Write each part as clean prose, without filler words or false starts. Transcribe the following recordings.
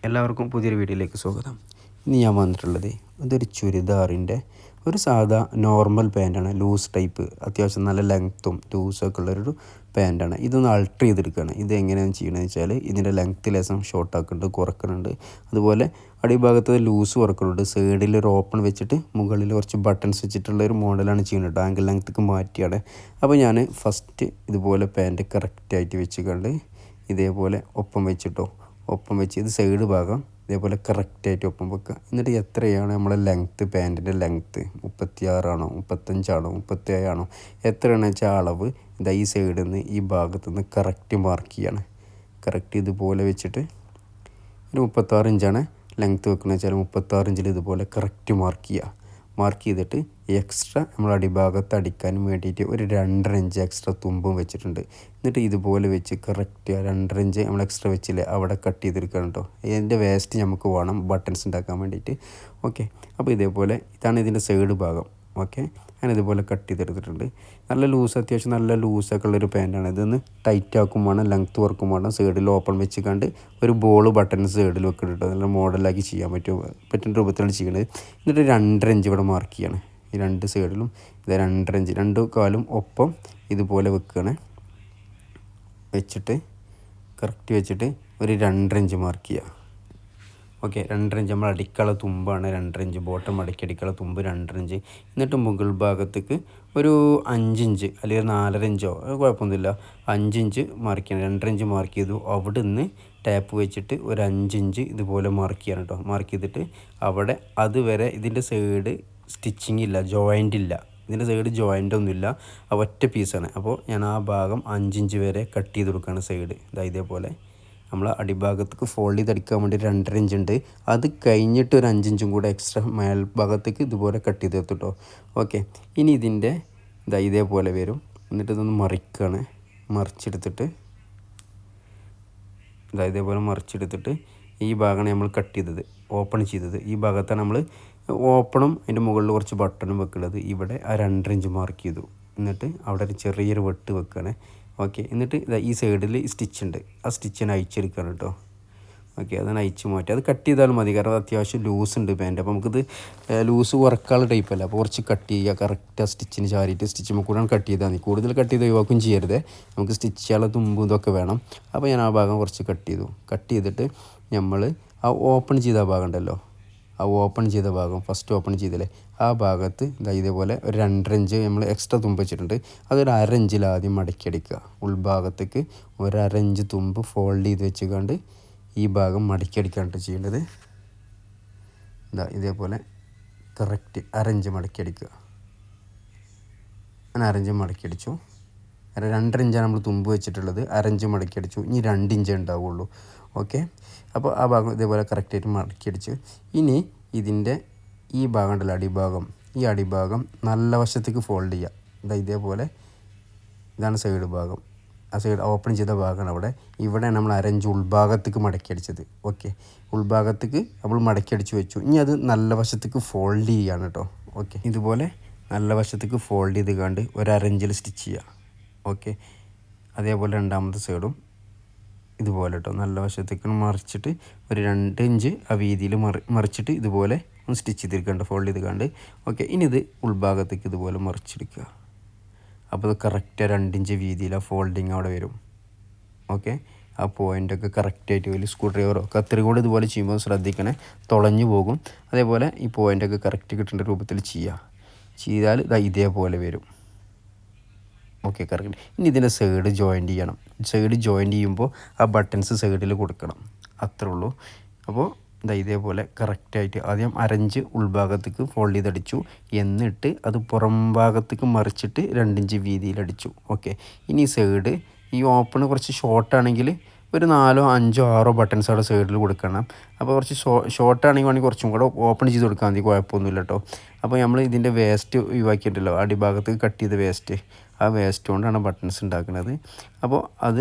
എല്ലാവർക്കും പുതിയൊരു വീഡിയോയിലേക്ക് സ്വാഗതം. ഇന്ന് ഞാൻ വന്നിട്ടുള്ളത് ഇതൊരു ചുരിദാറിൻ്റെ ഒരു സാധാ നോർമൽ പാൻറ്റാണ്, ലൂസ് ടൈപ്പ്, അത്യാവശ്യം നല്ല ലെങ്ത്തും ലൂസൊക്കെ ഉള്ളൊരു പാൻറ്റാണ്. ഇതൊന്ന് അൾട്ടർ ചെയ്തെടുക്കുകയാണ്. ഇത് എങ്ങനെയാണ് ചെയ്യണമെന്ന് വെച്ചാൽ ഇതിൻ്റെ ലെങ്ത്ത് ലേശം ഷോർട്ടാക്കുന്നുണ്ട്, കുറക്കുന്നുണ്ട്. അതുപോലെ അടിഭാഗത്ത് ലൂസ് കുറക്കുന്നുണ്ട്. സൈഡിൽ ഒരു ഓപ്പൺ വെച്ചിട്ട് മുകളിൽ കുറച്ച് ബട്ടൺസ് വെച്ചിട്ടുള്ള ഒരു മോഡലാണ് ചെയ്യുന്നത്. ആങ്കിൾ ലെങ്ത്ക്ക് മാറ്റിയാണ്. അപ്പോൾ ഞാൻ ഫസ്റ്റ് ഇതുപോലെ പാൻറ്റ് കറക്റ്റായിട്ട് വെച്ചുകൊണ്ട് ഇതേപോലെ ഒപ്പം വെച്ച് ഇത് സൈഡ് ഭാഗം ഇതേപോലെ കറക്റ്റായിട്ട് ഒപ്പം വെക്കുക. എന്നിട്ട് എത്രയാണ് നമ്മളെ ലെങ്ത്ത്, പാൻറ്റിൻ്റെ ലെങ്ത്ത് 36 ആണോ 35 ആണോ 37 ആണോ എത്രയാണെന്ന് വെച്ചാൽ അളവ് ഇതാ ഈ സൈഡിൽ നിന്ന് ഈ ഭാഗത്തു നിന്ന് കറക്റ്റ് മാർക്ക് ചെയ്യാണ്. കറക്റ്റ് ഇതുപോലെ വെച്ചിട്ട് ഒരു 36 ഇഞ്ചാണ് ലെങ്ത്ത് വെക്കുന്നത് വെച്ചാൽ 36 ഇഞ്ചിൽ ഇതുപോലെ കറക്റ്റ് മാർക്ക് ചെയ്തിട്ട് എക്സ്ട്രാ നമ്മൾ അടിഭാഗത്ത് അടിക്കാൻ വേണ്ടിയിട്ട് ഒരു 2.5 ഇഞ്ച് എക്സ്ട്രാ തുമ്പും വെച്ചിട്ടുണ്ട്. എന്നിട്ട് ഇതുപോലെ വെച്ച് കറക്റ്റ് 2.5 ഇഞ്ച് നമ്മൾ എക്സ്ട്രാ വെച്ചില്ലേ അവിടെ കട്ട് ചെയ്തെടുക്കണം കേട്ടോ. ഇതിൻ്റെ വേസ്റ്റ് നമുക്ക് വേണം ബട്ടൺസ് ഉണ്ടാക്കാൻ വേണ്ടിയിട്ട്. ഓക്കെ, അപ്പോൾ ഇതേപോലെ ഇതാണ് ഇതിൻ്റെ സൈഡ് ഭാഗം. ഓക്കെ, ഞാൻ ഇതുപോലെ കട്ട് ചെയ്തെടുത്തിട്ടുണ്ട്. നല്ല ലൂസ്, അത്യാവശ്യം നല്ല ലൂസൊക്കെ ഉള്ളൊരു പാൻറ്റാണ്. ഇതൊന്ന് ടൈറ്റ് ആക്കും വേണം, ലെങ്ത്ത് വർക്കും വേണം. സൈഡിൽ ഓപ്പൺ വെച്ച് കണ്ട് ഒരു ബോൾ ബട്ടൺസ് സൈഡിൽ വെക്കുന്നുണ്ട്. നല്ല മോഡലാക്കി ചെയ്യാൻ പറ്റുന്ന രൂപത്തിലാണ് ചെയ്യുന്നത്. എന്നിട്ട് 2.5 ഇഞ്ച് ഇവിടെ മാർക്ക് ചെയ്യണം. ഈ രണ്ട് സൈഡിലും ഇത് 2.5 ഇഞ്ച്, 2 കാലും ഒപ്പം ഇതുപോലെ വെച്ചിട്ട് കറക്റ്റ് വെച്ചിട്ട് ഒരു 2.5 ഇഞ്ച് മാർക്ക് ചെയ്യുക. ഓക്കെ, 2.5 ഇഞ്ച് നമ്മൾ അടിക്കള തുമ്പാണ്. 2.5 ഇഞ്ച് ബോട്ടം അടിക്കള തുമ്പ് 2.5 ഇഞ്ച്. എന്നിട്ട് മുകൾ ഭാഗത്തേക്ക് ഒരു 5 ഇഞ്ച് അല്ലെങ്കിൽ 4.5 ഇഞ്ചോ കുഴപ്പമൊന്നുമില്ല, 5 ഇഞ്ച് മാർക്ക് ചെയ്യണം. 2.5 ഇഞ്ച് മാർക്ക് ചെയ്തു. അവിടെ നിന്ന് ടാപ്പ് വെച്ചിട്ട് ഒരു 5 ഇഞ്ച് ഇതുപോലെ മാർക്ക് ചെയ്യണം കേട്ടോ. മാർക്ക് ചെയ്തിട്ട് അവിടെ അതുവരെ ഇതിൻ്റെ സൈഡ് സ്റ്റിച്ചിങ് ഇല്ല, ജോയിൻ്റ് ഇല്ല. ഇതിൻ്റെ സൈഡ് ജോയിൻ്റ് ഒന്നുമില്ല, ഒറ്റ പീസാണ്. അപ്പോൾ ഞാൻ ആ ഭാഗം 5 ഇഞ്ച് വരെ കട്ട് ചെയ്ത് കൊടുക്കുകയാണ് സൈഡ്. ഇതേപോലെ നമ്മൾ അടിഭാഗത്തേക്ക് ഫോൾഡ് ചെയ്തടിക്കാൻ വേണ്ടി 2.5 ഇഞ്ച് ഉണ്ട്. അത് കഴിഞ്ഞിട്ട് ഒരു 5 ഇഞ്ചും കൂടെ എക്സ്ട്രാ മേൽഭാഗത്തേക്ക് ഇതുപോലെ കട്ട് ചെയ്ത് എടുത്തിട്ടോ. ഓക്കെ, ഇനി ഇതിൻ്റെ ഇതേപോലെ വരും. എന്നിട്ട് ഇതൊന്ന് മറിച്ചെടുത്തിട്ട് ഇതേപോലെ മറിച്ചെടുത്തിട്ട് ഈ ഭാഗമാണ് നമ്മൾ കട്ട് ചെയ്തത്, ഓപ്പൺ ചെയ്തത്. ഈ ഭാഗത്താണ് നമ്മൾ ഓപ്പണും അതിൻ്റെ മുകളിൽ കുറച്ച് ബട്ടണും വെക്കുന്നത്. ഇവിടെ ആ 2.5 ഇഞ്ച് മാർക്ക് ചെയ്തു. എന്നിട്ട് അവിടെ ഒരു ചെറിയൊരു വെട്ട് വെക്കുകയാണ്. ഓക്കെ, എന്നിട്ട് ഈ സൈഡിൽ സ്റ്റിച്ച് ഉണ്ട്, ആ സ്റ്റിച്ചിനെ അയച്ചെടുക്കുകയാണ് കേട്ടോ. ഓക്കെ, അതാണ് അയച്ച് മാറ്റി. അത് കട്ട് ചെയ്താലും മതി, കാരണം അത് അത്യാവശ്യം ലൂസ് ഉണ്ട് പാൻറ്റ്. അപ്പോൾ നമുക്കിത് ലൂസ് കുറക്കാനുള്ള ടൈപ്പല്ല. അപ്പോൾ കുറച്ച് കട്ട് ചെയ്യുക, കറക്റ്റ് ആ സ്റ്റിച്ചിന് ചാരിയിട്ട് സ്റ്റിച്ച് കൂടെ കട്ട് ചെയ്താൽ മതി. കൂടുതൽ കട്ട് ചെയ്ത് ഒഴിവാക്കും ചെയ്യരുത്, നമുക്ക് സ്റ്റിച്ച് ചെയ്യാനുള്ള തുമ്പും ഇതൊക്കെ വേണം. അപ്പോൾ ഞാൻ ആ ഭാഗം കുറച്ച് കട്ട് ചെയ്തിട്ട് നമ്മൾ ആ ഓപ്പൺ ചെയ്ത ഭാഗം ഉണ്ടല്ലോ, ആ ഓപ്പൺ ചെയ്ത ഭാഗം ഫസ്റ്റ് ഓപ്പൺ ചെയ്തില്ലേ, ആ ഭാഗത്ത് ഇതേപോലെ ഒരു 2.5 ഇഞ്ച് നമ്മൾ എക്സ്ട്രാ തുമ്പ് വെച്ചിട്ടുണ്ട്. അതൊരു 1/2 ഇഞ്ചിൽ ആദ്യം മടക്കിയടിക്കുക. ഉൾഭാഗത്തേക്ക് ഒരു 1/2 ഇഞ്ച് തുമ്പ് ഫോൾഡ് ചെയ്ത് വെച്ചുകൊണ്ട് ഈ ഭാഗം മടക്കിയടിക്കാനായിട്ട് ചെയ്യേണ്ടത്. ഇതേപോലെ കറക്റ്റ് 1/2 ഇഞ്ച് മടക്കിയടിക്കുക. ഞാൻ 1/2 ഇഞ്ച് മടക്കിയടിച്ചു. 2.5 ഇഞ്ചാണ് നമ്മൾ തുമ്പ് വെച്ചിട്ടുള്ളത്, 1/2 ഇഞ്ച് മടക്കിയടിച്ചു. ഇനി 2 ഇഞ്ചേ ഉണ്ടാവുള്ളൂ. ഓക്കെ, അപ്പോൾ ആ ഭാഗം ഇതേപോലെ കറക്റ്റായിട്ട് മടക്കിയടിച്ച് ഇനി ഇതിൻ്റെ ഈ ഭാഗം ഉണ്ടല്ലോ, അടിഭാഗം നല്ല വശത്തേക്ക് ഫോൾഡ് ചെയ്യുക. ഇതേപോലെ ഇതാണ് സൈഡ് ഭാഗം, ആ സൈഡ് ഓപ്പൺ ചെയ്ത ഭാഗമാണ്. ഇവിടെയാണ് നമ്മൾ 1/2 ഇഞ്ച് ഉൾഭാഗത്തേക്ക് മടക്കിയടിച്ചത്. ഓക്കെ, ഉൾഭാഗത്തേക്ക് നമ്മൾ മടക്കിയടിച്ച് വെച്ചു. ഇനി അത് നല്ല വശത്തേക്ക് ഫോൾഡ് ചെയ്യുകയാണ് കേട്ടോ. ഓക്കെ, ഇതുപോലെ നല്ല വശത്തേക്ക് ഫോൾഡ് ചെയ്ത് കണ്ട് ഒരു 1/2 ഇഞ്ചിൽ സ്റ്റിച്ച് ചെയ്യുക. ഓക്കെ, അതേപോലെ രണ്ടാമത്തെ സൈഡും ഇതുപോലെ കേട്ടോ, നല്ല വശത്തേക്ക് മറിച്ചിട്ട് ഒരു 2 ഇഞ്ച് ആ വീതിയിൽ മറിച്ചിട്ട് ഇതുപോലെ ഒന്ന് സ്റ്റിച്ച് ചെയ്തെടുക്കണ്ട, ഫോൾഡ് ചെയ്ത് കണ്ട്. ഓക്കെ, ഇനി ഇത് ഉൾഭാഗത്തേക്ക് ഇതുപോലെ മറിച്ചെടുക്കുക. അപ്പോൾ അത് കറക്റ്റ് 2 ഇഞ്ച് വീതിയിൽ ആ ഫോൾഡിങ് അവിടെ വരും. ഓക്കെ, ആ പോയിൻ്റൊക്കെ കറക്റ്റായിട്ട് വലിയ സ്ക്രൂ ഡ്രൈവറോ കത്രിക കൊണ്ട് ഇതുപോലെ ചെയ്യുമ്പോൾ ശ്രദ്ധിക്കണേ, തുളഞ്ഞു പോകും. അതേപോലെ ഈ പോയിൻ്റൊക്കെ കറക്റ്റ് കിട്ടേണ്ട രൂപത്തിൽ ചെയ്താൽ ഇതേപോലെ വരും. Okay, correct. ഇനി ഇതിൻ്റെ സൈഡ് ജോയിൻ്റ് ചെയ്യണം. സൈഡ് ജോയിൻ്റ് ചെയ്യുമ്പോൾ ആ ബട്ടൺസ് സൈഡിൽ കൊടുക്കണം, അത്രേ ഉള്ളൂ. അപ്പോൾ ഇതേപോലെ കറക്റ്റായിട്ട് ആദ്യം 1/2 ഇഞ്ച് ഉൾഭാഗത്തേക്ക് ഫോൾഡ് ചെയ്തടിച്ചു. എന്നിട്ട് അത് പുറം ഭാഗത്തേക്ക് മറിച്ചിട്ട് 2 ഇഞ്ച് വീതിയിലടിച്ചു. ഓക്കെ, ഇനി സൈഡ് ഈ ഓപ്പൺ കുറച്ച് ഷോർട്ടാണെങ്കിൽ ഒരു 4, 5, 6 ബട്ടൺസ് അവിടെ സൈഡിൽ കൊടുക്കണം. അപ്പോൾ കുറച്ച് ഷോർട്ടാണെങ്കിൽ വേണമെങ്കിൽ കുറച്ചും കൂടെ ഓപ്പൺ ചെയ്ത് കൊടുക്കാൻ മതി, കുഴപ്പമൊന്നുമില്ല കേട്ടോ. അപ്പോൾ നമ്മൾ ഇതിൻ്റെ വേസ്റ്റ് ഒഴിവാക്കിയിട്ടുണ്ടല്ലോ, അടിഭാഗത്ത് കട്ട് ചെയ്ത വേസ്റ്റ്, ആ വേസ്റ്റ് കൊണ്ടാണ് ബട്ടൺസ് ഉണ്ടാക്കുന്നത്. അപ്പോൾ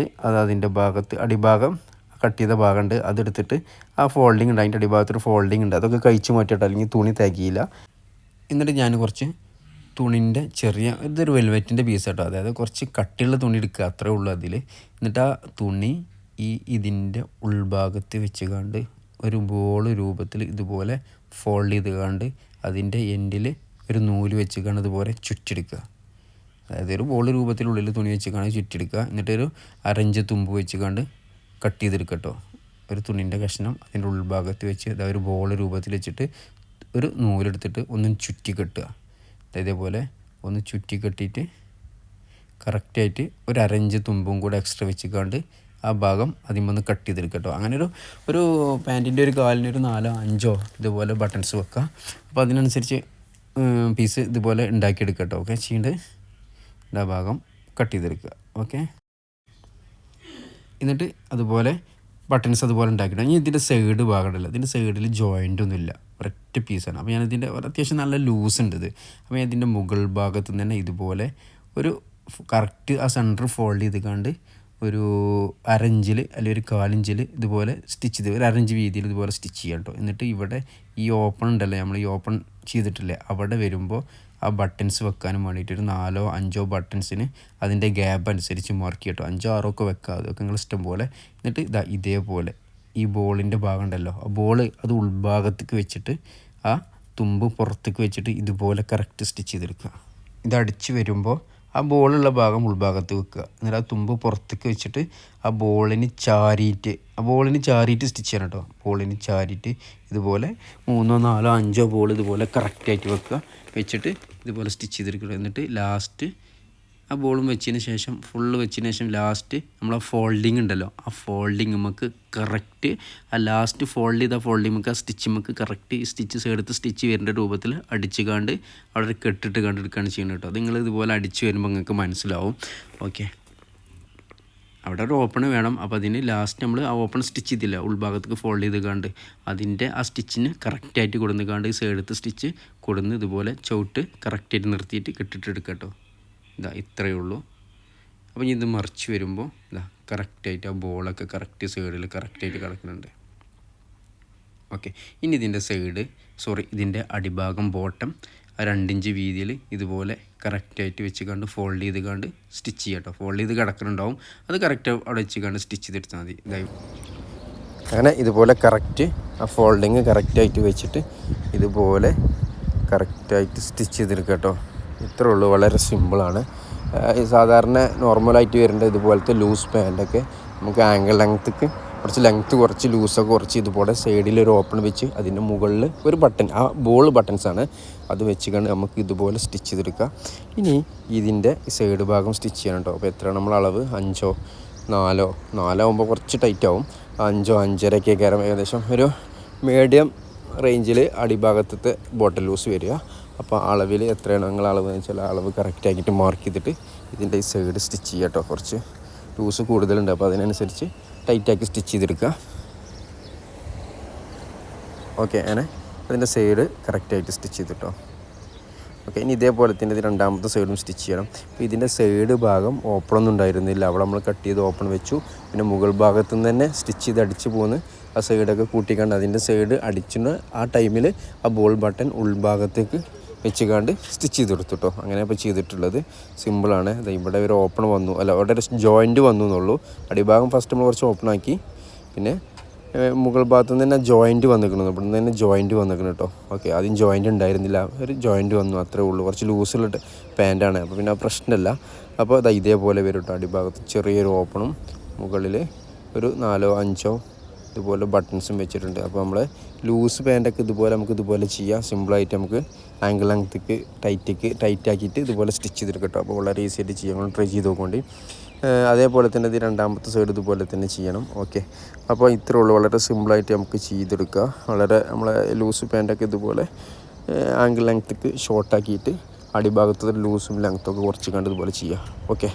അതിൻ്റെ ഭാഗത്ത് അടിഭാഗം കട്ട് ചെയ്ത ഭാഗമുണ്ട്, അതെടുത്തിട്ട് ആ ഫോൾഡിങ് ഉണ്ട്, അതിൻ്റെ അടിഭാഗത്തൊരു ഫോൾഡിങ് ഉണ്ട്, അതൊക്കെ കഴിച്ച് മാറ്റിയിട്ട് അല്ലെങ്കിൽ തുണി തികയില്ല. എന്നിട്ട് ഞാൻ കുറച്ച് തുണിൻ്റെ ഇതൊരു വെൽവെറ്റിൻ്റെ പീസ് കേട്ടോ, അതായത് കുറച്ച് കട്ടിയുള്ള തുണി എടുക്കുക, അത്രേ ഉള്ളൂ അതിൽ. എന്നിട്ട് ആ തുണി ഇതിൻ്റെ ഉൾഭാഗത്ത് വെച്ച് കണ്ട് ഒരു ബോൾ രൂപത്തിൽ ഇതുപോലെ ഫോൾഡ് ചെയ്ത് കണ്ട് അതിൻ്റെ എൻഡിൽ ഒരു നൂല് വെച്ച് കണ്ട് ഇതുപോലെ ചുറ്റെടുക്കുക. അതായത് ഒരു ബോൾ രൂപത്തിലുള്ളിൽ തുണി വെച്ച് കാണാൻ ചുറ്റെടുക്കുക. എന്നിട്ടൊരു അരഞ്ച് തുമ്പ് വെച്ച് കണ്ട് കട്ട് ചെയ്തെടുക്കുക കേട്ടോ. ഒരു തുണിൻ്റെ കഷ്ണം അതിൻ്റെ ഉൾഭാഗത്ത് വെച്ച് അതായത് ഒരു ബോൾ രൂപത്തിൽ വെച്ചിട്ട് ഒരു നൂലെടുത്തിട്ട് ഒന്ന് ചുറ്റി കെട്ടുക. ഇതേപോലെ ഒന്ന് ചുറ്റി കെട്ടിയിട്ട് കറക്റ്റായിട്ട് ഒരു അരഞ്ച് തുമ്പും കൂടെ എക്സ്ട്രാ വെച്ച് കണ്ട് ആ ഭാഗം അതിമൊന്ന് കട്ട് ചെയ്തെടുക്കുക കേട്ടോ. അങ്ങനെ ഒരു പാൻറ്റിൻ്റെ ഒരു കാലിന് ഒരു 4-5 ഇതുപോലെ ബട്ടൺസ് വെക്കുക. അപ്പോൾ അതിനനുസരിച്ച് പീസ് ഇതുപോലെ ഉണ്ടാക്കിയെടുക്കുക കേട്ടോ. ഓക്കെ, ചെയ്യേണ്ടത് ആ ഭാഗം കട്ട് ചെയ്തെടുക്കുക. ഓക്കെ, എന്നിട്ട് അതുപോലെ ബട്ടൺസ് അതുപോലെ ഉണ്ടാക്കിയിട്ട് ഇനി ഇതിൻ്റെ സൈഡ് ഭാഗമുണ്ടല്ലോ, ഇതിൻ്റെ സൈഡിൽ ജോയിൻ്റ് ഒന്നുമില്ല, ഒരൊറ്റ പീസാണ്. അപ്പോൾ ഞാനിതിൻ്റെ അത്യാവശ്യം നല്ല ലൂസ് ഉണ്ട് ഇത്. അപ്പോൾ ഇതിൻ്റെ മുകൾ ഭാഗത്ത് നിന്ന് തന്നെ ഇതുപോലെ ഒരു കറക്റ്റ് ആ സെൻറ്റർ ഫോൾഡ് ചെയ്ത് കണ്ട് ഒരു അരഞ്ചിൽ അല്ലെങ്കിൽ ഒരു 1/4 ഇഞ്ചിൽ ഇതുപോലെ സ്റ്റിച്ച് ചെയ്ത് ഒരു അരഞ്ച് വീതിയിൽ ഇതുപോലെ സ്റ്റിച്ച് ചെയ്യാം കേട്ടോ. എന്നിട്ട് ഇവിടെ ഈ ഓപ്പൺ ഉണ്ടല്ലോ, നമ്മൾ ഈ ഓപ്പൺ ചെയ്തിട്ടില്ലേ, അവിടെ വരുമ്പോൾ ആ ബട്ടൺസ് വെക്കാനും വേണ്ടിയിട്ട് ഒരു 4-5 ബട്ടൺസിന് അതിൻ്റെ ഗ്യാപ്പ് അനുസരിച്ച് മാർക്ക് കേട്ടോ. 5-6 ഒക്കെ വെക്കുക, അതൊക്കെ നിങ്ങൾ ഇഷ്ടം പോലെ. എന്നിട്ട് ഇതേപോലെ ഈ ബോളിൻ്റെ ഭാഗം ഉണ്ടല്ലോ, ആ ബോൾ അത് ഉൾഭാഗത്തേക്ക് വെച്ചിട്ട് ആ തുമ്പ് പുറത്തേക്ക് വെച്ചിട്ട് ഇതുപോലെ കറക്റ്റ് സ്റ്റിച്ച് ചെയ്തെടുക്കുക. ഇതടിച്ച് വരുമ്പോൾ ആ ബോളുള്ള ഭാഗം ഉൾഭാഗത്ത് വെക്കുക. എന്നിട്ട് ആ തുമ്പ് പുറത്തേക്ക് വെച്ചിട്ട് ആ ബോളിന് ചാരിയിട്ട് സ്റ്റിച്ച് ചെയ്യണം കേട്ടോ. ബോളിന് ചാരിയിട്ട് ഇതുപോലെ 3-4-5 ബോൾ ഇതുപോലെ കറക്റ്റായിട്ട് വെച്ചിട്ട് ഇതുപോലെ സ്റ്റിച്ച് ചെയ്തെടുക്കുക. എന്നിട്ട് ലാസ്റ്റ് ആ ബോളും വെച്ചതിന് ശേഷം ഫുള്ള് വെച്ചതിന് ശേഷം ലാസ്റ്റ് നമ്മൾ ആ ഫോൾഡിങ് ഉണ്ടല്ലോ, ആ ഫോൾഡിങ് നമുക്ക് കറക്റ്റ് ആ ലാസ്റ്റ് ഫോൾഡ് ചെയ്ത ഫോൾഡിങ് നമുക്ക് ആ സ്റ്റിച്ച് നമുക്ക് കറക്റ്റ് സ്റ്റിച്ച് സൈഡത്ത് സ്റ്റിച്ച് വരേണ്ട രൂപത്തിൽ അടിച്ച് കണ്ട് അവിടെ കെട്ടിട്ട് കണ്ടെടുക്കുകയാണ് ചെയ്യുന്നത് കേട്ടോ. അത് നിങ്ങൾ ഇതുപോലെ അടിച്ച് വരുമ്പോൾ നിങ്ങൾക്ക് മനസ്സിലാവും. ഓക്കെ, അവിടെ ഒരു ഓപ്പൺ വേണം. അപ്പോൾ അതിന് ലാസ്റ്റ് നമ്മൾ ആ ഓപ്പൺ സ്റ്റിച്ച് ചെയ്തില്ല, ഉൾഭാഗത്തേക്ക് ഫോൾഡ് ചെയ്ത് കണ്ട് അതിൻ്റെ ആ സ്റ്റിച്ചിന് കറക്റ്റായിട്ട് കൊടുന്ന് കണ്ട് ഈ സൈഡത്ത് സ്റ്റിച്ച് കൊടുന്ന് ഇതുപോലെ ചവിട്ട് കറക്റ്റായിട്ട് നിർത്തിയിട്ട് കെട്ടിട്ടെടുക്കുക കേട്ടോ. ഇത്രയേ ഉള്ളൂ. അപ്പോൾ ഇത് മറിച്ച് വരുമ്പോൾ കറക്റ്റായിട്ട് ആ ബോളൊക്കെ കറക്റ്റ് സൈഡിൽ കറക്റ്റായിട്ട് കിടക്കുന്നുണ്ട്. ഓക്കെ, ഇനി ഇതിൻ്റെ അടിഭാഗം ബോട്ടം 2 ഇഞ്ച് വീതിയിൽ ഇതുപോലെ കറക്റ്റായിട്ട് വെച്ച് കണ്ട് ഫോൾഡ് ചെയ്ത് കണ്ട് സ്റ്റിച്ച് ചെയ്യാം കേട്ടോ. ഫോൾഡ് ചെയ്ത് കിടക്കുന്നുണ്ടാവും, അത് കറക്റ്റ് അവിടെ വെച്ച് കണ്ട് സ്റ്റിച്ച് ചെയ്തെടുത്താൽ മതി. അങ്ങനെ ഇതുപോലെ കറക്റ്റ് ആ ഫോൾഡിങ് കറക്റ്റായിട്ട് വെച്ചിട്ട് ഇതുപോലെ കറക്റ്റായിട്ട് സ്റ്റിച്ച് ചെയ്തെടുക്കുക കേട്ടോ. ഇത്രേ ഉള്ളൂ, വളരെ സിമ്പിളാണ്. സാധാരണ നോർമലായിട്ട് വരേണ്ട ഇതുപോലത്തെ ലൂസ് പാൻറ്റൊക്കെ നമുക്ക് ആങ്കിൾ ലെങ്ത്ക്ക് കുറച്ച് ലൂസൊക്കെ കുറച്ച് ഇതുപോലെ സൈഡിൽ ഒരു ഓപ്പൺ വെച്ച് അതിൻ്റെ മുകളിൽ ഒരു ബട്ടൺ, ആ ബോൾ ബട്ടൺസാണ്, അത് വെച്ച് കണ്ട് നമുക്ക് ഇതുപോലെ സ്റ്റിച്ച് ചെയ്തെടുക്കുക. ഇനി ഇതിൻ്റെ സൈഡ് ഭാഗം സ്റ്റിച്ച് ചെയ്യണം കേട്ടോ. അപ്പോൾ എത്രയാണ് നമ്മൾ അളവ്? 5-4 ആകുമ്പോൾ കുറച്ച് ടൈറ്റ് ആവും. 5-5.5 ഒക്കെ കയറാം. ഏകദേശം ഒരു മീഡിയം റേഞ്ചിൽ അടിഭാഗത്തെ ബോട്ടൽ ലൂസ് വരിക. അപ്പോൾ അളവിൽ എത്രയാണ് നിങ്ങൾ അളവ് എന്ന് വെച്ചാൽ അളവ് കറക്റ്റ് ആക്കിയിട്ട് മാർക്ക് ചെയ്തിട്ട് ഇതിൻ്റെ ഈ സൈഡ് സ്റ്റിച്ച് ചെയ്യുക കേട്ടോ. കുറച്ച് ലൂസ് കൂടുതലുണ്ട്, അപ്പോൾ അതിനനുസരിച്ച് ടൈറ്റാക്കി സ്റ്റിച്ച് ചെയ്തെടുക്കുക. ഓക്കെ, അങ്ങനെ അതിൻ്റെ സൈഡ് കറക്റ്റായിട്ട് സ്റ്റിച്ച് ചെയ്തിട്ടോ. ഓക്കെ, ഇനി ഇതേപോലെ തന്നെ ഇത് രണ്ടാമത്തെ സൈഡും സ്റ്റിച്ച് ചെയ്യണം. അപ്പോൾ ഇതിൻ്റെ സൈഡ് ഭാഗം ഓപ്പണൊന്നും ഉണ്ടായിരുന്നില്ല, അവിടെ നമ്മൾ കട്ട് ചെയ്ത് ഓപ്പൺ വെച്ചു. പിന്നെ മുകൾ ഭാഗത്തു നിന്ന് തന്നെ സ്റ്റിച്ച് ചെയ്ത് അടിച്ച് പോകുന്നു. ആ സൈഡൊക്കെ കൂട്ടിക്കണ്ട് അതിൻ്റെ സൈഡ് അടിച്ചിട്ട് ആ ടൈമിൽ ആ ബോൾ ബട്ടൺ ഉൾഭാഗത്തേക്ക് വെച്ചുകൊണ്ട് സ്റ്റിച്ച് ചെയ്ത് കൊടുത്തു കേട്ടോ. അങ്ങനെ ഇപ്പോൾ ചെയ്തിട്ടുള്ളത് സിമ്പിളാണ്. ഇവിടെ ഒരു ഓപ്പൺ വന്നു, അല്ല അവിടെ ഒരു ജോയിൻറ്റ് വന്നു എന്നുള്ളൂ. അടിഭാഗം ഫസ്റ്റ് നമ്മൾ കുറച്ച് ഓപ്പൺ ആക്കി, പിന്നെ മുകൾ ഭാഗത്തു നിന്ന് തന്നെ ജോയിൻറ്റ് വന്നിരിക്കണം, ഇവിടെ നിന്ന് തന്നെ ജോയിൻറ്റ് വന്നിരിക്കണം കേട്ടോ. ഓക്കെ, ആദ്യം ജോയിൻറ്റ് ഉണ്ടായിരുന്നില്ല, ഒരു ജോയിൻറ്റ് വന്നു, അത്രേ ഉള്ളൂ. കുറച്ച് ലൂസുള്ള പാൻറ്റാണ്, അപ്പോൾ പിന്നെ ആ പ്രശ്നമില്ല. അപ്പോൾ ഇതേപോലെ വരും കേട്ടോ. അടിഭാഗത്ത് ചെറിയൊരു ഓപ്പണും മുകളിൽ ഒരു 4-5 ഇതുപോലെ ബട്ടൺസും വെച്ചിട്ടുണ്ട്. അപ്പോൾ നമ്മൾ ലൂസ് പാൻറ്റൊക്കെ ഇതുപോലെ നമുക്ക് ഇതുപോലെ ചെയ്യാം. സിമ്പിളായിട്ട് നമുക്ക് ആങ്കിൾ ലെങ്ത്ക്ക് ടൈറ്റാക്കിയിട്ട് ഇതുപോലെ സ്റ്റിച്ച് ചെയ്തെടുക്കാം കേട്ടോ. അപ്പോൾ വളരെ ഈസി ആയിട്ട് ചെയ്യാം, ട്രൈ ചെയ്ത് നോക്കേണ്ടി. അതേപോലെ തന്നെ ഇത് രണ്ടാമത്തെ സൈഡ് ഇതുപോലെ തന്നെ ചെയ്യണം. ഓക്കെ, അപ്പോൾ ഇത്രേ ഉള്ളൂ, വളരെ സിമ്പിളായിട്ട് നമുക്ക് ചെയ്തെടുക്കുക. വളരെ നമ്മളെ ലൂസ് പാൻറ്റൊക്കെ ഇതുപോലെ ആങ്കിൾ ലെങ്ത്ക്ക് ഷോർട്ടാക്കിയിട്ട് അടിഭാഗത്ത് ലൂസും ലെങ്ത്തൊക്കെ കുറച്ച് കണ്ട് ഇതുപോലെ ചെയ്യാം. ഓക്കെ.